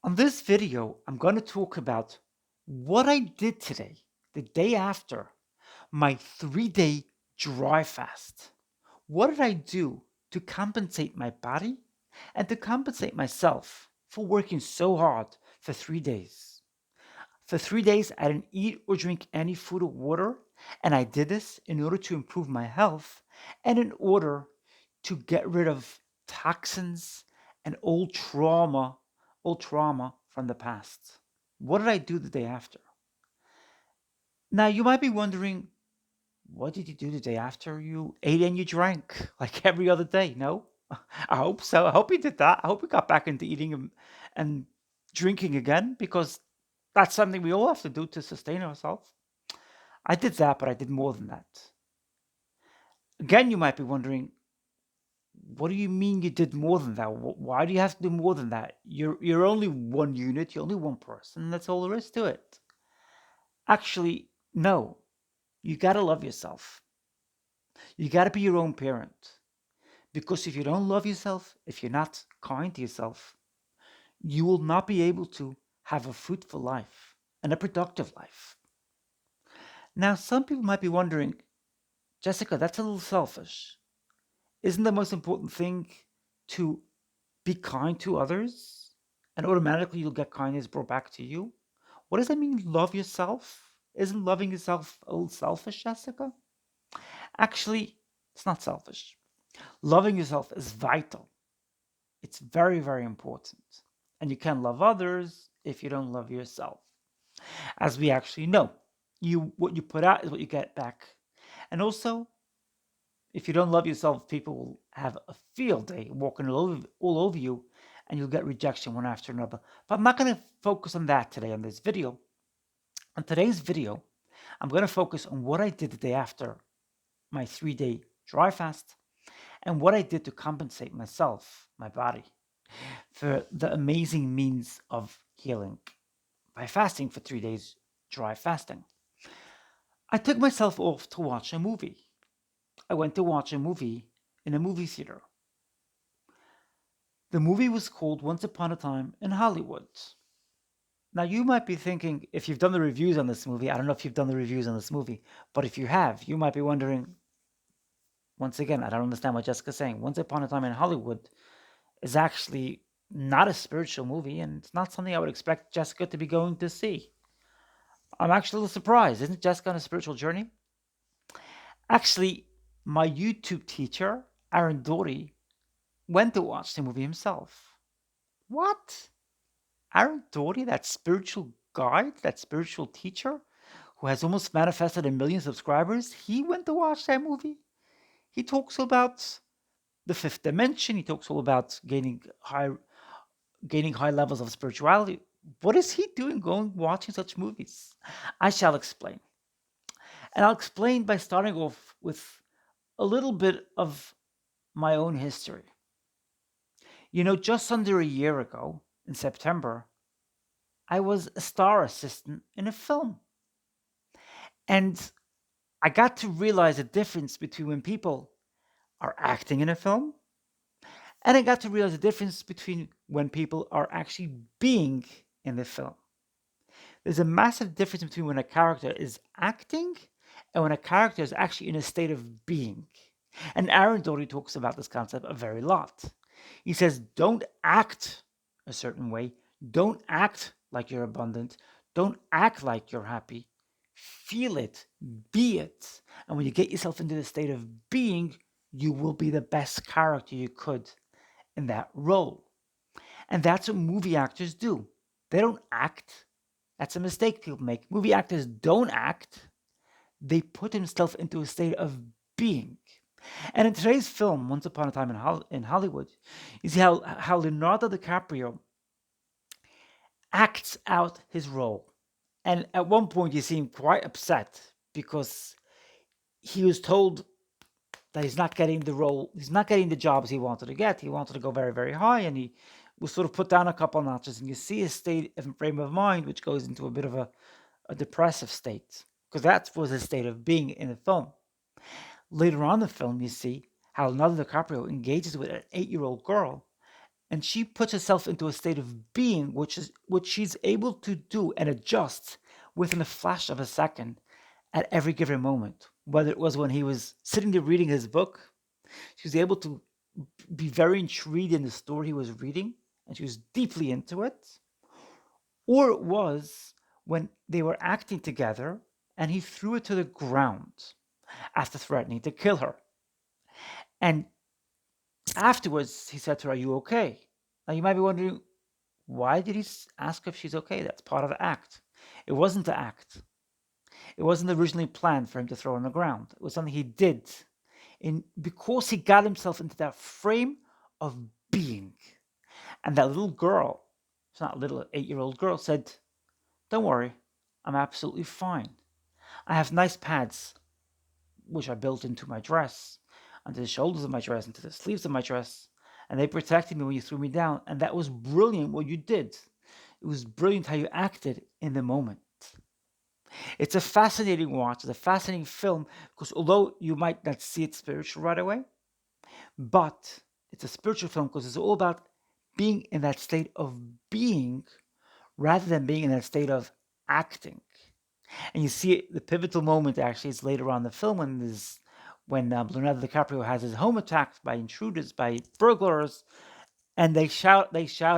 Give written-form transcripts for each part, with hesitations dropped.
On this video, I'm going to talk about what I did today, the day after my 3-day dry fast. What did I do to compensate my body and to compensate myself for working so hard for 3 days? For 3 days, I didn't eat or drink any food or water, and I did this in order to improve my health and in order to get rid of toxins and old trauma from the past. What did I do the day after? Now, you might be wondering, what did you do the day after you ate and you drank like every other day? No? I hope so. I hope you did that. I hope we got back into eating and drinking again because that's something we all have to do to sustain ourselves. I did that, but I did more than that. Again, you might be wondering, what do you mean you did more than that? Why do you have to do more than that? You're only one unit, you're only one person. That's all there is to it. Actually, no. You gotta love yourself. You gotta be your own parent. Because if you don't love yourself, if you're not kind to yourself, you will not be able to have a fruitful life and a productive life. Now, some people might be wondering, Jessica, that's a little selfish. Isn't the most important thing to be kind to others? And automatically you'll get kindness brought back to you? What does that mean, love yourself? Isn't loving yourself a little selfish, Jessica? Actually, it's not selfish. Loving yourself is vital. It's very, very important. And you can't love others if you don't love yourself. As we actually know, what you put out is what you get back. And also, if you don't love yourself, people will have a field day walking all over you, and you'll get rejection one after another. But I'm not going to focus on that today on this video. On today's video, I'm going to focus on what I did the day after my 3-day dry fast and what I did to compensate myself, my body, for the amazing means of healing by fasting for 3 days dry fasting. I took myself off to watch a movie. I went to watch a movie in a movie theater. The movie was called Once Upon a Time in Hollywood. Now, you might be thinking, if you've done the reviews on this movie, I don't know if you've done the reviews on this movie, but if you have, you might be wondering, once again, I don't understand what Jessica's saying. Once Upon a Time in Hollywood is actually not a spiritual movie, and it's not something I would expect Jessica to be going to see. I'm actually a little surprised. Isn't Jessica on a spiritual journey? Actually, my YouTube teacher, Aaron Doherty, went to watch the movie himself. What? Aaron Doherty, that spiritual guide, that spiritual teacher who has almost manifested 1 million subscribers, he went to watch that movie. He talks about the fifth dimension. He talks all about gaining high levels of spirituality. What is he doing going watching such movies? I shall explain. And I'll explain by starting off with a little bit of my own history. Just under a year ago, in September, I was a star assistant in a film. And I got to realize the difference between when people are acting in a film, and I got to realize the difference between when people are actually being in the film. There's a massive difference between when a character is acting and when a character is actually in a state of being. And Aaron Doherty talks about this concept a very lot. He says, don't act a certain way. Don't act like you're abundant. Don't act like you're happy. Feel it, be it. And when you get yourself into the state of being, you will be the best character you could in that role. And that's what movie actors do. They don't act. That's a mistake people make. Movie actors don't act. They put themselves into a state of being. And in today's film, Once Upon a Time in Hollywood, you see how Leonardo DiCaprio acts out his role. And at one point, you see him quite upset because he was told that he's not getting the role, he's not getting the jobs he wanted to get. He wanted to go very, very high, and he was sort of put down a couple notches. And you see his state and frame of mind, which goes into a bit of a depressive state, because that was his state of being in the film. Later on in the film, you see how Leonardo DiCaprio engages with an 8-year-old girl, and she puts herself into a state of being, which she's able to do and adjust within a flash of a second at every given moment. Whether it was when he was sitting there reading his book, she was able to be very intrigued in the story he was reading, and she was deeply into it. Or it was when they were acting together and he threw her to the ground after threatening to kill her. And afterwards, he said to her, "Are you okay?" Now, you might be wondering, why did he ask if she's okay? That's part of the act. It wasn't the act. It wasn't originally planned for him to throw her on the ground. It was something he did because he got himself into that frame of being. And that little girl, it's not a little 8-year-old girl, said, "Don't worry, I'm absolutely fine. I have nice pads, which I built into my dress, onto the shoulders of my dress, into the sleeves of my dress, and they protected me when you threw me down. And that was brilliant what you did. It was brilliant how you acted in the moment." It's a fascinating watch. It's a fascinating film because although you might not see it spiritual right away, but it's a spiritual film because it's all about being in that state of being rather than being in that state of acting. And you see the pivotal moment actually is later on in the film when Leonardo DiCaprio has his home attacked by intruders, by burglars, and they shout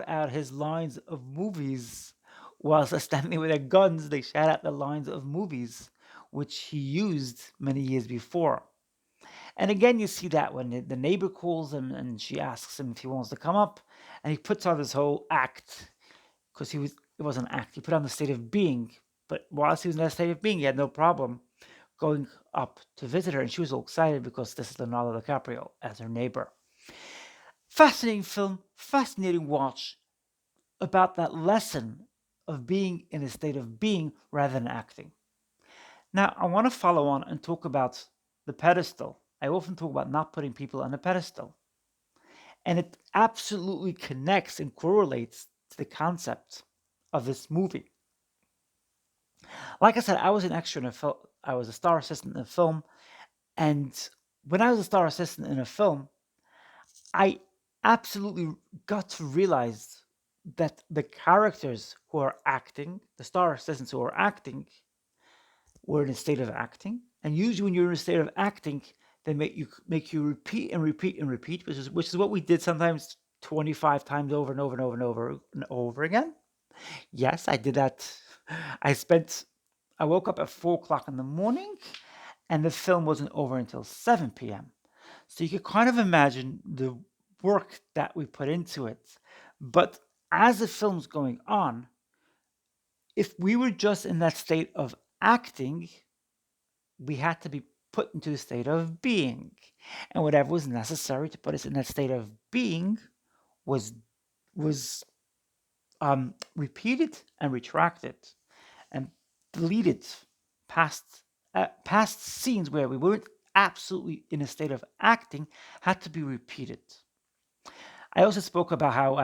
out his lines of movies whilst they're standing with their guns. They shout out the lines of movies which he used many years before. And again, you see that when the neighbor calls him and she asks him if he wants to come up, and he puts on this whole act because it was an act. He put on the state of being, but whilst he was in that state of being, he had no problem going up to visit her, and she was all excited because this is Leonardo DiCaprio as her neighbor. Fascinating film, fascinating watch about that lesson of being in a state of being rather than acting. Now, I want to follow on and talk about the pedestal. I often talk about not putting people on a pedestal. And it absolutely connects and correlates to the concept of this movie. Like I said, I was an extra in a film. I was a star assistant in a film. And when I was a star assistant in a film, I absolutely got to realize that the characters who are acting, the star assistants who are acting, were in a state of acting. And usually when you're in a state of acting, they make you repeat and repeat and repeat, which is what we did sometimes 25 times over and over and over and over and over again. Yes, I did that. I woke up at 4 o'clock in the morning and the film wasn't over until 7 p.m. So you could kind of imagine the work that we put into it. But as the film's going on, if we were just in that state of acting, we had to be put into a state of being. And whatever was necessary to put us in that state of being was was repeated and retracted and deleted past scenes where we weren't absolutely in a state of acting had to be repeated. I also spoke about how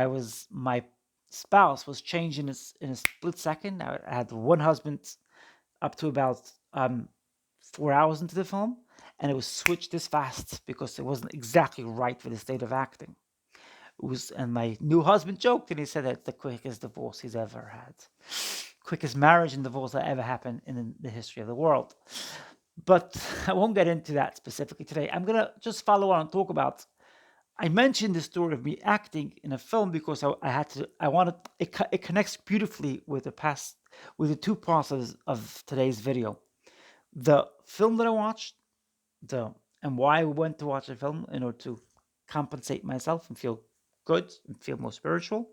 my spouse was changed in a split second. I had one husband up to about 4 hours into the film, and it was switched this fast because it wasn't exactly right for the state of acting. And my new husband joked and he said that's the quickest divorce he's ever had, quickest marriage and divorce that ever happened in the history of the world. But I won't get into that specifically today. I'm gonna just follow on and talk about. I mentioned the story of me acting in a film because I had to. I wanted it connects beautifully with the two parts of today's video. The film that I watched, and why I went to watch the film in order to compensate myself and feel good and feel more spiritual.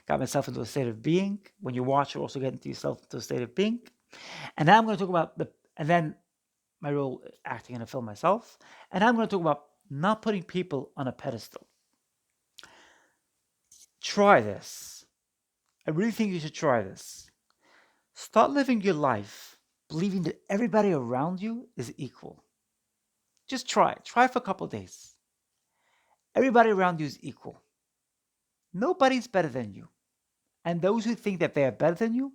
Got myself into a state of being. When you watch, you also get into yourself into a state of being. And now I'm going to talk about and then my role acting in a film myself. And I'm going to talk about not putting people on a pedestal. Try this. I really think you should try this. Start living your life believing that everybody around you is equal. Just try it. Try it for a couple of days. Everybody around you is equal. Nobody's better than you. And those who think that they are better than you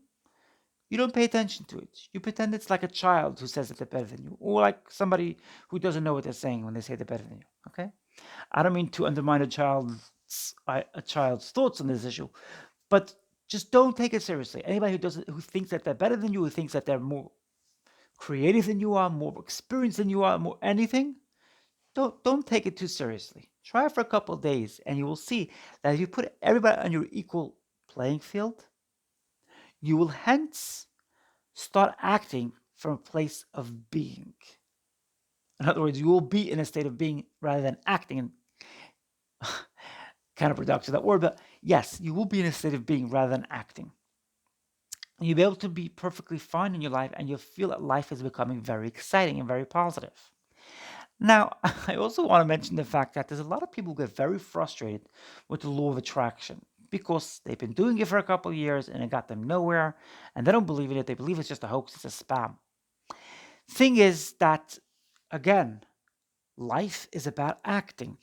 don't pay attention to it. You pretend it's like a child who says that they're better than you, or like somebody who doesn't know what they're saying when they say they're better than you. Okay? I don't mean to undermine a child's a child's thoughts on this issue, but just don't take it seriously. Anybody who thinks that they're better than you, who thinks that they're more creative than you are, more experienced than you are, more anything, don't take it too seriously. Try it for a couple of days, and you will see that if you put everybody on your equal playing field, you will hence start acting from a place of being. In other words, you will be in a state of being rather than acting. And counterproductive that word, but yes, you will be in a state of being rather than acting. And you'll be able to be perfectly fine in your life, and you'll feel that life is becoming very exciting and very positive. Now, I also want to mention the fact that there's a lot of people who get very frustrated with the law of attraction because they've been doing it for a couple of years and it got them nowhere, and they don't believe in it. They believe it's just a hoax, it's a spam. Thing is that, again, life is about acting.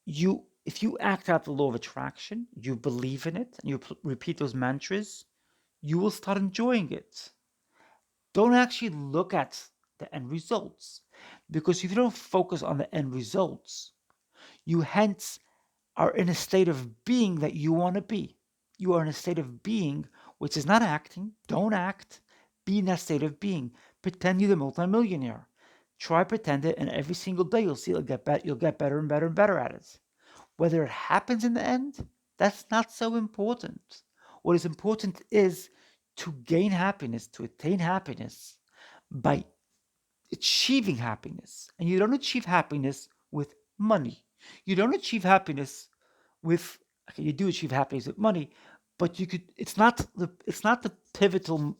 If you act out the law of attraction, you believe in it, and you repeat those mantras, you will start enjoying it. Don't actually look at the end results, because if you don't focus on the end results, you hence are in a state of being that you want to be. You are in a state of being which is not acting. Don't act. Be in that state of being. Pretend you're the multimillionaire. Try pretend it, and every single day you'll see you'll get better and better and better at it. Whether it happens in the end, that's not so important. What is important is to gain happiness, to attain happiness by achieving happiness. And you don't achieve happiness with money. You don't achieve happiness with, okay, you do achieve happiness with money, but it's not the pivotal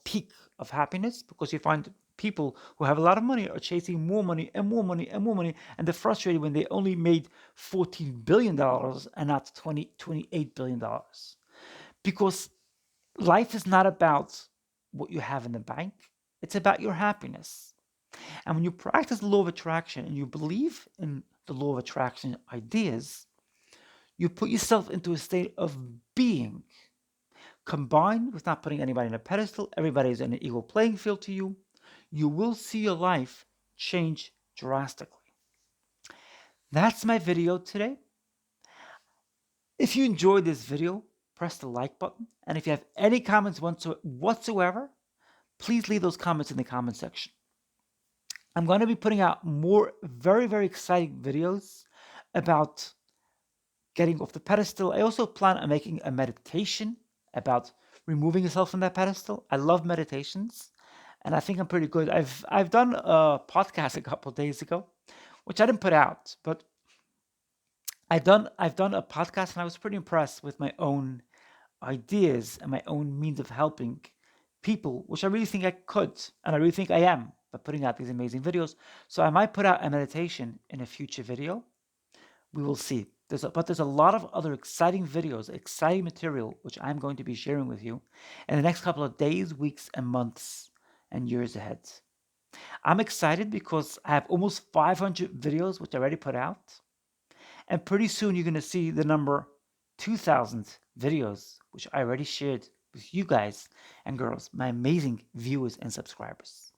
peak of happiness, because you find people who have a lot of money are chasing more money and more money and more money, and they're frustrated when they only made $14 billion and not 28 billion, because life is not about what you have in the bank, it's about your happiness. And when you practice the law of attraction and you believe in the law of attraction ideas, you put yourself into a state of being, combined with not putting anybody in a pedestal. Everybody is in an equal playing field to you. You will see your life change drastically. That's my video today. If you enjoyed this video, press the like button. And if you have any comments whatsoever, please leave those comments in the comment section. I'm going to be putting out more very, very exciting videos about getting off the pedestal. I also plan on making a meditation about removing yourself from that pedestal. I love meditations, and I think I'm pretty good. I've done a podcast a couple of days ago, which I didn't put out, but I've done a podcast, and I was pretty impressed with my own ideas and my own means of helping people, which I really think I could, and I really think I am, by putting out these amazing videos. So I might put out a meditation in a future video. We will see. But there's a lot of other exciting videos, exciting material, which I'm going to be sharing with you in the next couple of days, weeks, and months, and years ahead. I'm excited because I have almost 500 videos which I already put out. And pretty soon you're going to see the number 2,000 videos, which I already shared with you guys and girls, my amazing viewers and subscribers.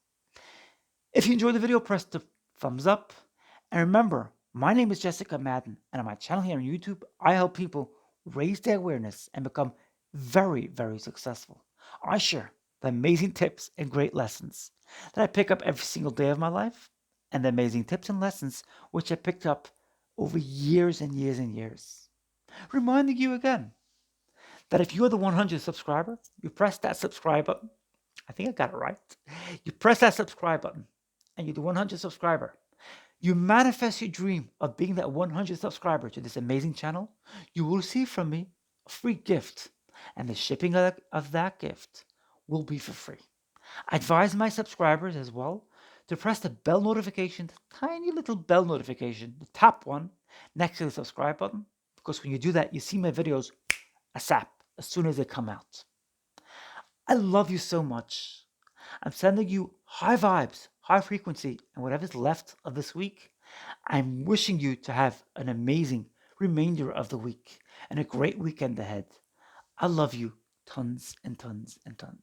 If you enjoyed the video, press the thumbs up. And remember, my name is Jessica Madden, and on my channel here on YouTube, I help people raise their awareness and become very, very successful. I share the amazing tips and great lessons that I pick up every single day of my life, and the amazing tips and lessons which I picked up over years and years and years. Reminding you again that if you're the 100th subscriber, you press that subscribe button. I think I got it right. You press that subscribe button, and you're the 100th subscriber. You manifest your dream of being that 100th subscriber to this amazing channel. You will receive from me a free gift, and the shipping of that gift will be for free. I advise my subscribers as well to press the bell notification, the tiny little bell notification, the top one next to the subscribe button, because when you do that, you see my videos ASAP, as soon as they come out. I love you so much. I'm sending you high vibes, high frequency, and whatever's left of this week. I'm wishing you to have an amazing remainder of the week and a great weekend ahead. I love you tons and tons and tons.